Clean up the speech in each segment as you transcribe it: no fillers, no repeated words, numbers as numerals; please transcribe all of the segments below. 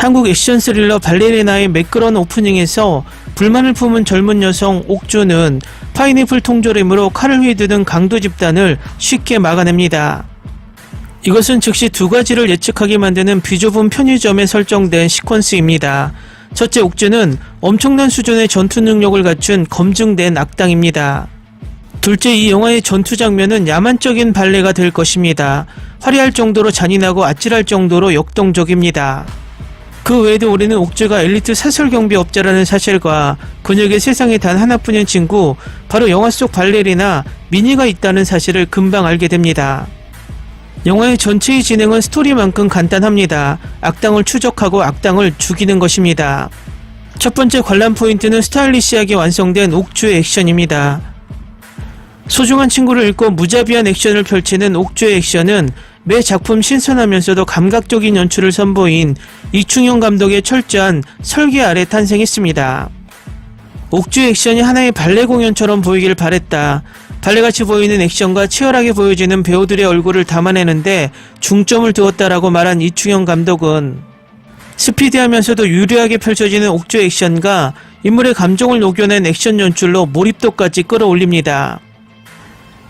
한국 액션 스릴러 발레리나의 매끄러운 오프닝에서 불만을 품은 젊은 여성 옥주는 파인애플 통조림으로 칼을 휘두른 강도 집단을 쉽게 막아냅니다. 이것은 즉시 두 가지를 예측하게 만드는 비좁은 편의점에 설정된 시퀀스입니다. 첫째, 옥주는 엄청난 수준의 전투 능력을 갖춘 검증된 악당입니다. 둘째, 이 영화의 전투 장면은 야만적인 발레가 될 것입니다. 화려할 정도로 잔인하고 아찔할 정도로 역동적입니다. 그 외에도 우리는 옥주가 엘리트 사설경비업자라는 사실과 그녀에게 세상에 단 하나뿐인 친구, 바로 영화 속 발레리나 미니가 있다는 사실을 금방 알게 됩니다. 영화의 전체의 진행은 스토리만큼 간단합니다. 악당을 추적하고 악당을 죽이는 것입니다. 첫 번째 관람 포인트는 스타일리시하게 완성된 옥주의 액션입니다. 소중한 친구를 잃고 무자비한 액션을 펼치는 옥주의 액션은 매 작품 신선하면서도 감각적인 연출을 선보인 이충영 감독의 철저한 설계 아래 탄생했습니다. 옥주의 액션이 하나의 발레 공연처럼 보이길 바랬다. 발레같이 보이는 액션과 치열하게 보여지는 배우들의 얼굴을 담아내는데 중점을 두었다라고 말한 이충영 감독은 스피디하면서도 유려하게 펼쳐지는 옥주의 액션과 인물의 감정을 녹여낸 액션 연출로 몰입도까지 끌어올립니다.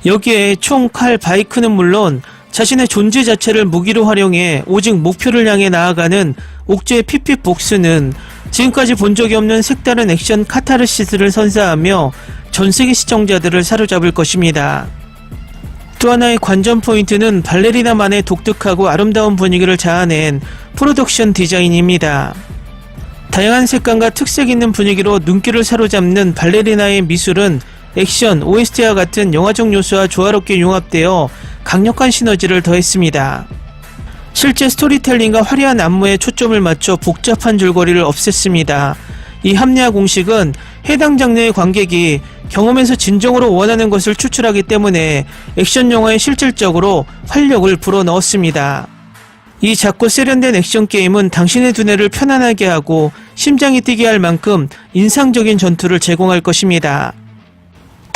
여기에 총, 칼, 바이크는 물론 자신의 존재 자체를 무기로 활용해 오직 목표를 향해 나아가는 옥주의 핏핏 복수는 지금까지 본 적이 없는 색다른 액션 카타르시스를 선사하며 전세계 시청자들을 사로잡을 것입니다. 또 하나의 관전 포인트는 발레리나만의 독특하고 아름다운 분위기를 자아낸 프로덕션 디자인입니다. 다양한 색감과 특색 있는 분위기로 눈길을 사로잡는 발레리나의 미술은 액션, OST와 같은 영화적 요소와 조화롭게 융합되어 강력한 시너지를 더했습니다. 실제 스토리텔링과 화려한 안무에 초점을 맞춰 복잡한 줄거리를 없앴습니다. 이 합리화 공식은 해당 장르의 관객이 경험에서 진정으로 원하는 것을 추출하기 때문에 액션 영화에 실질적으로 활력을 불어넣었습니다. 이 작고 세련된 액션 게임은 당신의 두뇌를 편안하게 하고 심장이 뛰게 할 만큼 인상적인 전투를 제공할 것입니다.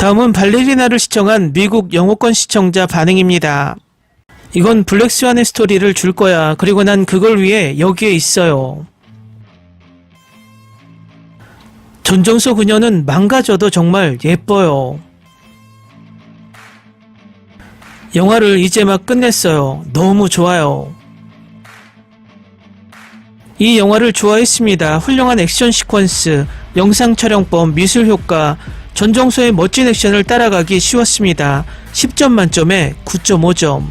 다음은 발레리나를 시청한 미국 영어권 시청자 반응입니다. 이건 블랙스완의 스토리를 줄 거야. 그리고 난 그걸 위해 여기에 있어요. 전정서 그녀는 망가져도 정말 예뻐요. 영화를 이제 막 끝냈어요. 너무 좋아요. 이 영화를 좋아했습니다. 훌륭한 액션 시퀀스, 영상 촬영법, 미술 효과, 전정서의 멋진 액션을 따라가기 쉬웠습니다. 10점 만점에 9.5점.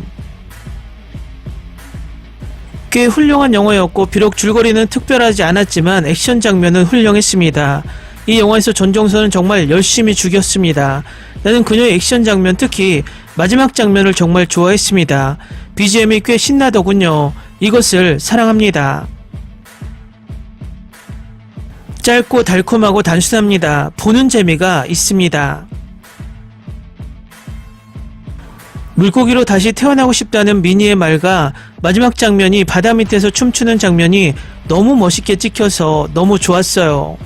꽤 훌륭한 영화였고 비록 줄거리는 특별하지 않았지만 액션 장면은 훌륭했습니다. 이 영화에서 전정서는 정말 열심히 죽였습니다. 나는 그녀의 액션 장면, 특히 마지막 장면을 정말 좋아했습니다. BGM이 꽤 신나더군요. 이것을 사랑합니다. 짧고 달콤하고 단순합니다. 보는 재미가 있습니다. 물고기로 다시 태어나고 싶다는 미니의 말과 마지막 장면이 바다 밑에서 춤추는 장면이 너무 멋있게 찍혀서 너무 좋았어요.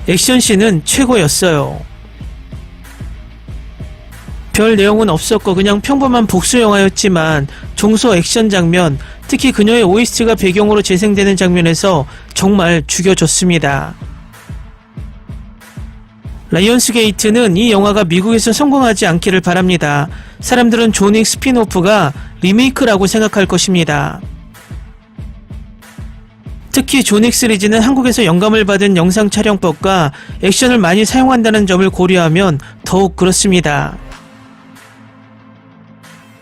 액션씬은 최고였어요. 별 내용은 없었고 그냥 평범한 복수 영화였지만 종소 액션 장면, 특히 그녀의 OST가 배경으로 재생되는 장면에서 정말 죽여줬습니다. 라이온스 게이트는 이 영화가 미국에서 성공하지 않기를 바랍니다. 사람들은 존 윅 스핀오프가 리메이크라고 생각할 것입니다. 특히 존 윅 시리즈는 한국에서 영감을 받은 영상 촬영법과 액션을 많이 사용한다는 점을 고려하면 더욱 그렇습니다.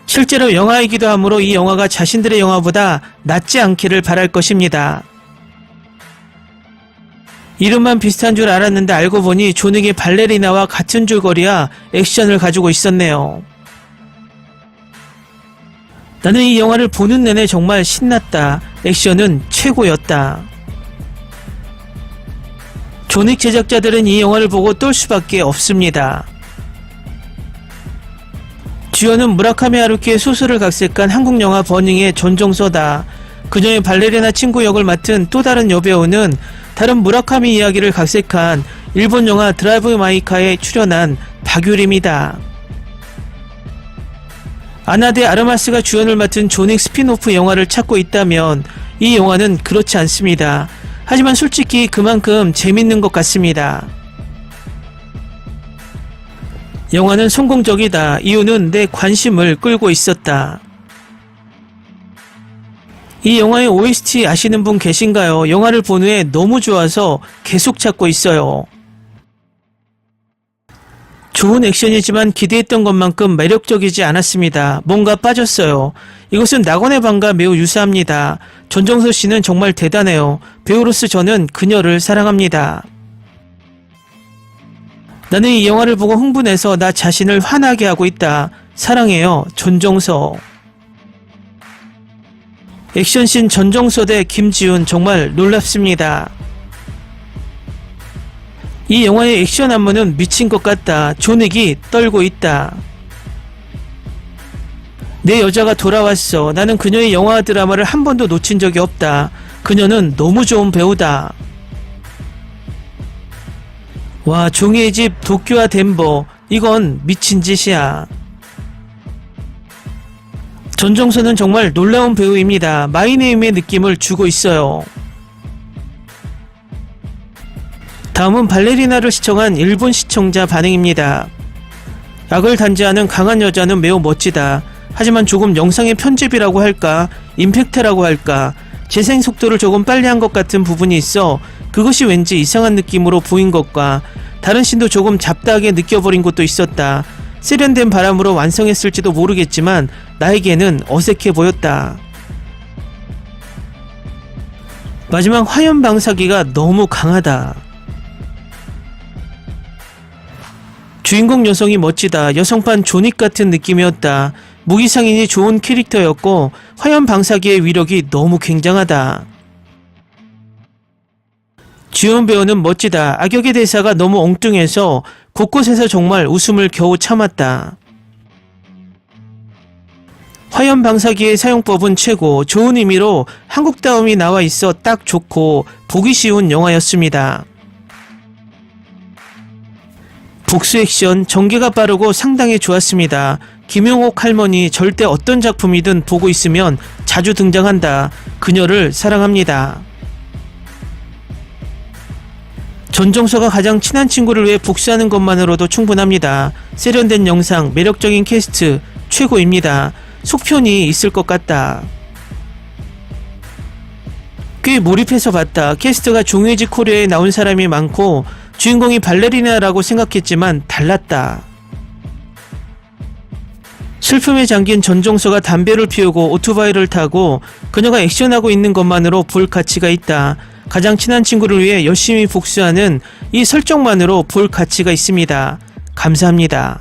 실제로 영화이기도 하므로 이 영화가 자신들의 영화보다 낫지 않기를 바랄 것입니다. 이름만 비슷한 줄 알았는데 알고 보니 존 윅의 발레리나와 같은 줄거리와 액션을 가지고 있었네요. 나는 이 영화를 보는 내내 정말 신났다. 액션은 최고였다. 존 윅 제작자들은 이 영화를 보고 똘 수밖에 없습니다. 주연은 무라카미 하루키의 소설을 각색한 한국 영화 버닝의 전정서다. 그녀의 발레리나 친구 역을 맡은 또 다른 여배우는 다른 무라카미 이야기를 각색한 일본 영화 드라이브 마이 카에 출연한 박유림이다. 아나 데 아르마스가 주연을 맡은 존윅 스핀오프 영화를 찾고 있다면 이 영화는 그렇지 않습니다. 하지만 솔직히 그만큼 재밌는 것 같습니다. 영화는 성공적이다. 이유는 내 관심을 끌고 있었다. 이 영화의 OST 아시는 분 계신가요? 영화를 본 후에 너무 좋아서 계속 찾고 있어요. 좋은 액션이지만 기대했던 것만큼 매력적이지 않았습니다. 뭔가 빠졌어요. 이것은 낙원의 밤과 매우 유사합니다. 전정서 씨는 정말 대단해요. 배우로서 저는 그녀를 사랑합니다. 나는 이 영화를 보고 흥분해서 나 자신을 화나게 하고 있다. 사랑해요. 전정서. 액션씬 전정서 대 김지훈 정말 놀랍습니다. 이 영화의 액션 안무는 미친 것 같다. 존윅이 떨고 있다. 내 여자가 돌아왔어. 나는 그녀의 영화 드라마를 한 번도 놓친 적이 없다. 그녀는 너무 좋은 배우다. 와, 종이의 집 도쿄와 덴버. 이건 미친 짓이야. 전정서는 정말 놀라운 배우입니다. 마이네임의 느낌을 주고 있어요. 다음은 발레리나를 시청한 일본 시청자 반응입니다. 약을 단지하는 강한 여자는 매우 멋지다. 하지만 조금 영상의 편집이라고 할까, 임팩트라고 할까, 재생 속도를 조금 빨리 한 것 같은 부분이 있어 그것이 왠지 이상한 느낌으로 보인 것과 다른 씬도 조금 잡다하게 느껴버린 것도 있었다. 세련된 바람으로 완성했을지도 모르겠지만 나에게는 어색해 보였다. 마지막 화염 방사기가 너무 강하다. 주인공 여성이 멋지다. 여성판 존윅 같은 느낌이었다. 무기상인이 좋은 캐릭터였고 화염 방사기의 위력이 너무 굉장하다. 주연 배우는 멋지다. 악역의 대사가 너무 엉뚱해서 곳곳에서 정말 웃음을 겨우 참았다. 화염 방사기의 사용법은 최고. 좋은 의미로 한국다움이 나와 있어 딱 좋고 보기 쉬운 영화였습니다. 복수 액션, 전개가 빠르고 상당히 좋았습니다. 김용옥 할머니 절대 어떤 작품이든 보고 있으면 자주 등장한다. 그녀를 사랑합니다. 전정서가 가장 친한 친구를 위해 복수하는 것만으로도 충분합니다. 세련된 영상, 매력적인 캐스트, 최고입니다. 속편이 있을 것 같다. 꽤 몰입해서 봤다. 캐스트가 종이지 코리아에 나온 사람이 많고 주인공이 발레리나라고 생각했지만 달랐다. 슬픔에 잠긴 전정서가 담배를 피우고 오토바이를 타고 그녀가 액션하고 있는 것만으로 볼 가치가 있다. 가장 친한 친구를 위해 열심히 복수하는 이 설정만으로 볼 가치가 있습니다. 감사합니다.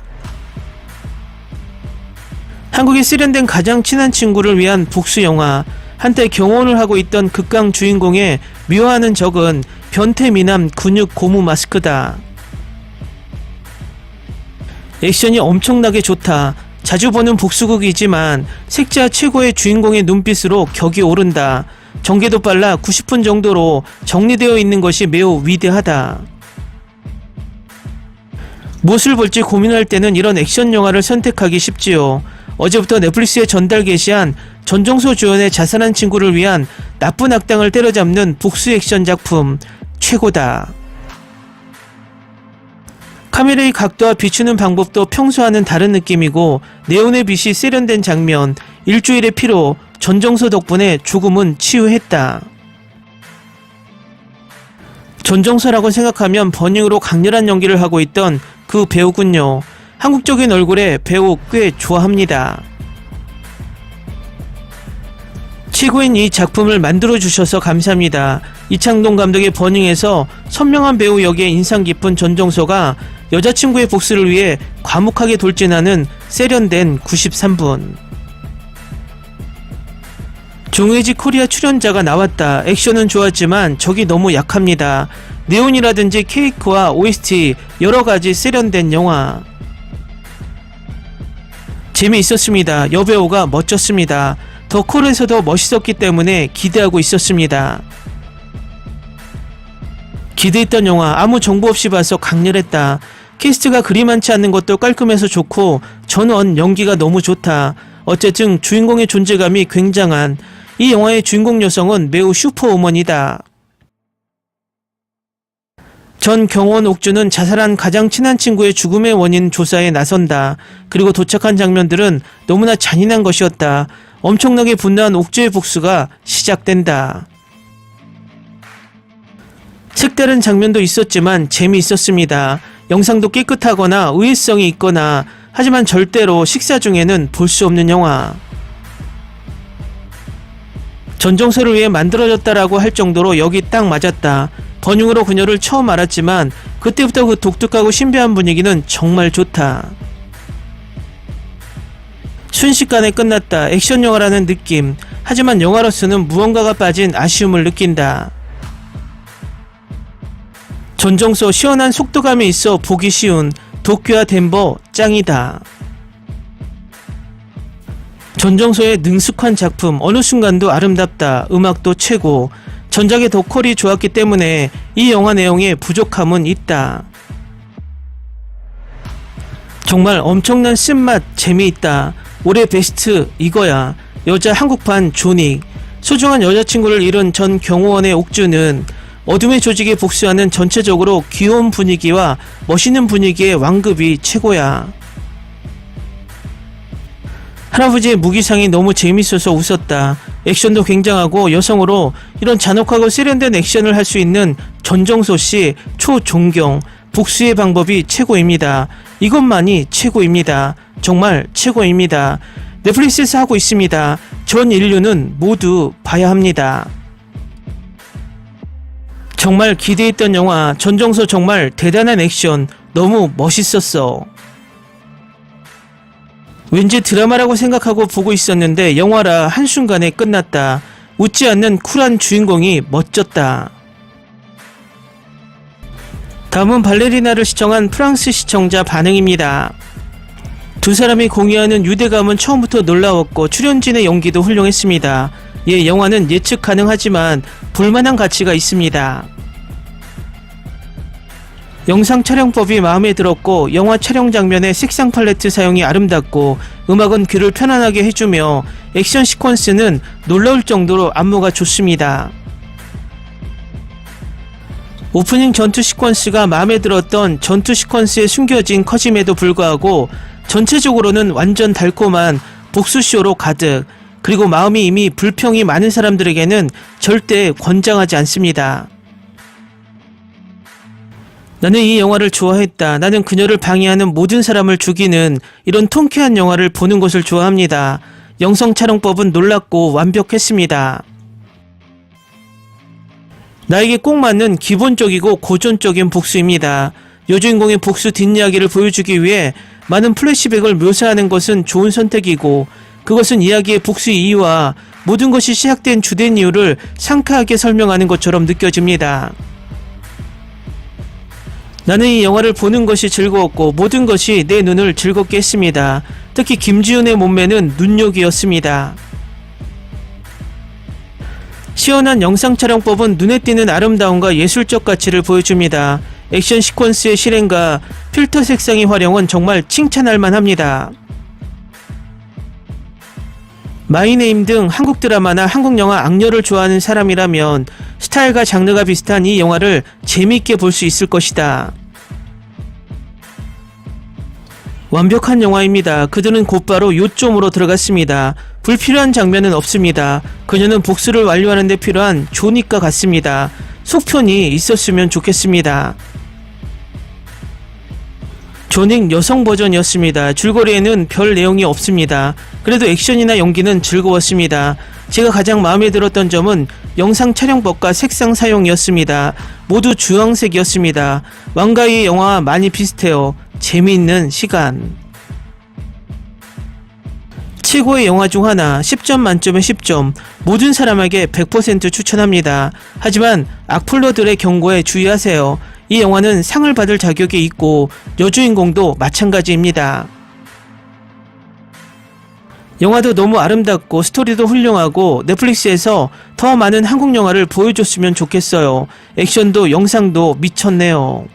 한국의 세련된 가장 친한 친구를 위한 복수 영화. 한때 경호원을 하고 있던 극강 주인공의 미워하는 적은 변태미남 근육 고무 마스크다. 액션이 엄청나게 좋다. 자주 보는 복수극이지만 색자 최고의 주인공의 눈빛으로 격이 오른다. 전개도 빨라 90분 정도로 정리되어 있는 것이 매우 위대하다. 무엇을 볼지 고민할 때는 이런 액션 영화를 선택하기 쉽지요. 어제부터 넷플릭스에 전달 게시한 전정서 주연의 자살한 친구를 위한 나쁜 악당을 때려잡는 복수 액션 작품 최고다. 카메라의 각도와 비추는 방법도 평소와는 다른 느낌이고 네온의 빛이 세련된 장면, 일주일의 피로, 전정서 덕분에 조금은 치유했다. 전정서라고 생각하면 버닝으로 강렬한 연기를 하고 있던 그 배우군요. 한국적인 얼굴에 배우 꽤 좋아합니다. 최고인 이 작품을 만들어주셔서 감사합니다. 이창동 감독의 버닝에서 선명한 배우 역에 인상 깊은 전정서가 여자친구의 복수를 위해 과묵하게 돌진하는 세련된 93분. 종이지 코리아 출연자가 나왔다. 액션은 좋았지만 적이 너무 약합니다. 네온이라든지 케이크와 OST 여러가지 세련된 영화. 재미있었습니다. 여배우가 멋졌습니다. 더 콜에서도 멋있었기 때문에 기대하고 있었습니다. 기대했던 영화 아무 정보 없이 봐서 강렬했다. 캐스트가 그리 많지 않는 것도 깔끔해서 좋고 전원 연기가 너무 좋다. 어쨌든 주인공의 존재감이 굉장한 이 영화의 주인공 여성은 매우 슈퍼우먼이다. 전 경호원 옥주는 자살한 가장 친한 친구의 죽음의 원인 조사에 나선다. 그리고 도착한 장면들은 너무나 잔인한 것이었다. 엄청나게 분노한 옥주의 복수가 시작된다. 색다른 장면도 있었지만 재미있었습니다. 영상도 깨끗하거나 의외성이 있거나 하지만 절대로 식사 중에는 볼 수 없는 영화. 전정서를 위해 만들어졌다라고 할 정도로 여기 딱 맞았다. 번영으로 그녀를 처음 알았지만 그때부터 그 독특하고 신비한 분위기는 정말 좋다. 순식간에 끝났다. 액션 영화라는 느낌. 하지만 영화로서는 무언가가 빠진 아쉬움을 느낀다. 전정서 시원한 속도감이 있어 보기 쉬운 도쿄와 덴버 짱이다. 전정서의 능숙한 작품, 어느 순간도 아름답다. 음악도 최고. 전작의 더컬이 좋았기 때문에 이 영화 내용에 부족함은 있다. 정말 엄청난 쓴맛, 재미있다. 올해 베스트 이거야. 여자 한국판 조닉. 소중한 여자친구를 잃은 전 경호원의 옥주는 어둠의 조직에 복수하는 전체적으로 귀여운 분위기와 멋있는 분위기의 완급이 최고야. 할아버지의 무기상이 너무 재밌어서 웃었다. 액션도 굉장하고 여성으로 이런 잔혹하고 세련된 액션을 할 수 있는 전정서씨 초존경. 복수의 방법이 최고입니다. 이것만이 최고입니다. 정말 최고입니다. 넷플릭스에서 하고 있습니다. 전 인류는 모두 봐야 합니다. 정말 기대했던 영화. 전정서 정말 대단한 액션. 너무 멋있었어. 왠지 드라마라고 생각하고 보고 있었는데 영화라 한순간에 끝났다. 웃지 않는 쿨한 주인공이 멋졌다. 다음은 발레리나를 시청한 프랑스 시청자 반응입니다. 두 사람이 공유하는 유대감은 처음부터 놀라웠고 출연진의 연기도 훌륭했습니다. 영화는 예측 가능하지만 볼만한 가치가 있습니다. 영상 촬영법이 마음에 들었고 영화 촬영 장면의 색상 팔레트 사용이 아름답고 음악은 귀를 편안하게 해주며 액션 시퀀스는 놀라울 정도로 안무가 좋습니다. 오프닝 전투 시퀀스가 마음에 들었던 전투 시퀀스에 숨겨진 커짐에도 불구하고 전체적으로는 완전 달콤한 복수쇼로 가득. 그리고 마음이 이미 불평이 많은 사람들에게는 절대 권장하지 않습니다. 나는 이 영화를 좋아했다. 나는 그녀를 방해하는 모든 사람을 죽이는 이런 통쾌한 영화를 보는 것을 좋아합니다. 영상 촬영법은 놀랍고 완벽했습니다. 나에게 꼭 맞는 기본적이고 고전적인 복수입니다. 여주인공의 복수 뒷이야기를 보여주기 위해 많은 플래시백을 묘사하는 것은 좋은 선택이고 그것은 이야기의 복수 이유와 모든 것이 시작된 주된 이유를 상쾌하게 설명하는 것처럼 느껴집니다. 나는 이 영화를 보는 것이 즐거웠고 모든 것이 내 눈을 즐겁게 했습니다. 특히 김지훈의 몸매는 눈요기였습니다. 시원한 영상 촬영법은 눈에 띄는 아름다움과 예술적 가치를 보여줍니다. 액션 시퀀스의 실행과 필터 색상의 활용은 정말 칭찬할 만합니다. 마이네임 등 한국 드라마나 한국 영화 악녀를 좋아하는 사람이라면 스타일과 장르가 비슷한 이 영화를 재미있게 볼 수 있을 것이다. 완벽한 영화입니다. 그들은 곧바로 요점으로 들어갔습니다. 불필요한 장면은 없습니다. 그녀는 복수를 완료하는 데 필요한 조닉과 같습니다. 속편이 있었으면 좋겠습니다. 조닉 여성 버전이었습니다. 줄거리에는 별 내용이 없습니다. 그래도 액션이나 연기는 즐거웠습니다. 제가 가장 마음에 들었던 점은 영상 촬영법과 색상 사용이었습니다. 모두 주황색이었습니다. 왕가의 영화와 많이 비슷해요. 재미있는 시간. 최고의 영화 중 하나, 10점 만점에 10점, 모든 사람에게 100% 추천합니다. 하지만 악플러들의 경고에 주의하세요. 이 영화는 상을 받을 자격이 있고 여주인공도 마찬가지입니다. 영화도 너무 아름답고 스토리도 훌륭하고 넷플릭스에서 더 많은 한국 영화를 보여줬으면 좋겠어요. 액션도 영상도 미쳤네요.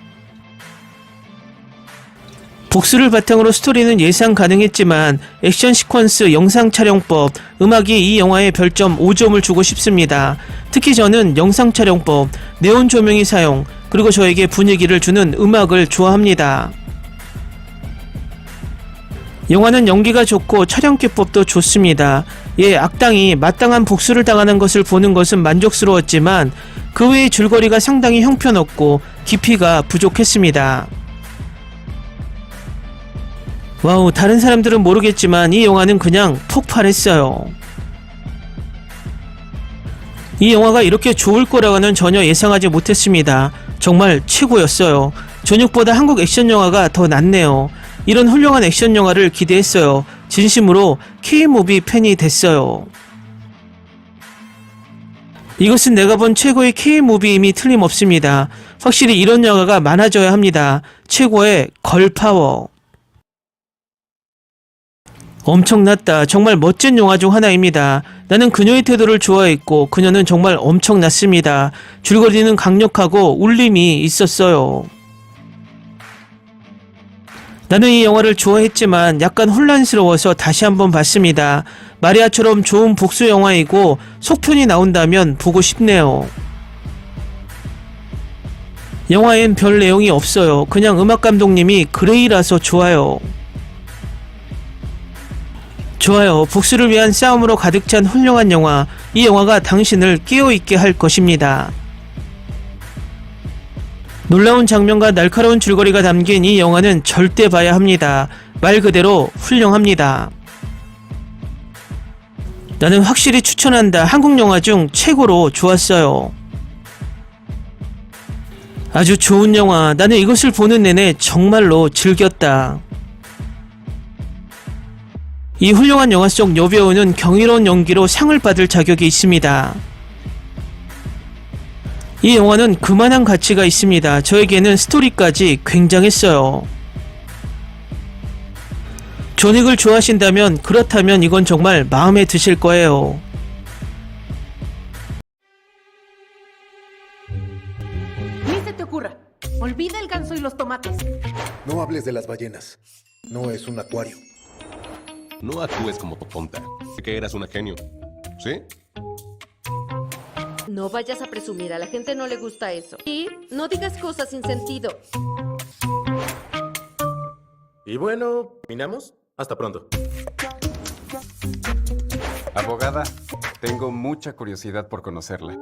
복수를 바탕으로 스토리는 예상 가능했지만 액션 시퀀스, 영상 촬영법, 음악이 이 영화에 별점 5점을 주고 싶습니다. 특히 저는 영상 촬영법, 네온 조명의 사용, 그리고 저에게 분위기를 주는 음악을 좋아합니다. 영화는 연기가 좋고 촬영 기법도 좋습니다. 예, 악당이 마땅한 복수를 당하는 것을 보는 것은 만족스러웠지만 그 외의 줄거리가 상당히 형편없고 깊이가 부족했습니다. 와우, 다른 사람들은 모르겠지만 이 영화는 그냥 폭발했어요. 이 영화가 이렇게 좋을 거라고는 전혀 예상하지 못했습니다. 정말 최고였어요. 전육보다 한국 액션 영화가 더 낫네요. 이런 훌륭한 액션 영화를 기대했어요. 진심으로 K-무비 팬이 됐어요. 이것은 내가 본 최고의 K-무비임이 틀림없습니다. 확실히 이런 영화가 많아져야 합니다. 최고의 걸파워. 엄청났다. 정말 멋진 영화 중 하나입니다. 나는 그녀의 태도를 좋아했고 그녀는 정말 엄청났습니다. 줄거리는 강력하고 울림이 있었어요. 나는 이 영화를 좋아했지만 약간 혼란스러워서 다시 한번 봤습니다. 마리아처럼 좋은 복수 영화이고 속편이 나온다면 보고 싶네요. 영화엔 별 내용이 없어요. 그냥 음악 감독님이 그레이라서 좋아요. 좋아요. 복수를 위한 싸움으로 가득 찬 훌륭한 영화. 이 영화가 당신을 깨어있게 할 것입니다. 놀라운 장면과 날카로운 줄거리가 담긴 이 영화는 절대 봐야 합니다. 말 그대로 훌륭합니다. 나는 확실히 추천한다. 한국 영화 중 최고로 좋았어요. 아주 좋은 영화. 나는 이것을 보는 내내 정말로 즐겼다. 이 훌륭한 영화 속 여배우는 경이로운 연기로 상을 받을 자격이 있습니다. 이 영화는 그만한 가치가 있습니다. 저에게는 스토리까지 굉장했어요. 존윅을 좋아하신다면 그렇다면 이건 정말 마음에 드실 거예요. Ni se te ocurra. Olvida el ganso y los tomates. No hables de las ballenas. No es un acuario. No actúes como tonta. Que eras una genio. ¿Sí? No vayas a presumir, a la gente no le gusta eso. Y no digas cosas sin sentido. Y bueno, ¿terminamos? Hasta pronto. Abogada, tengo mucha curiosidad por conocerla.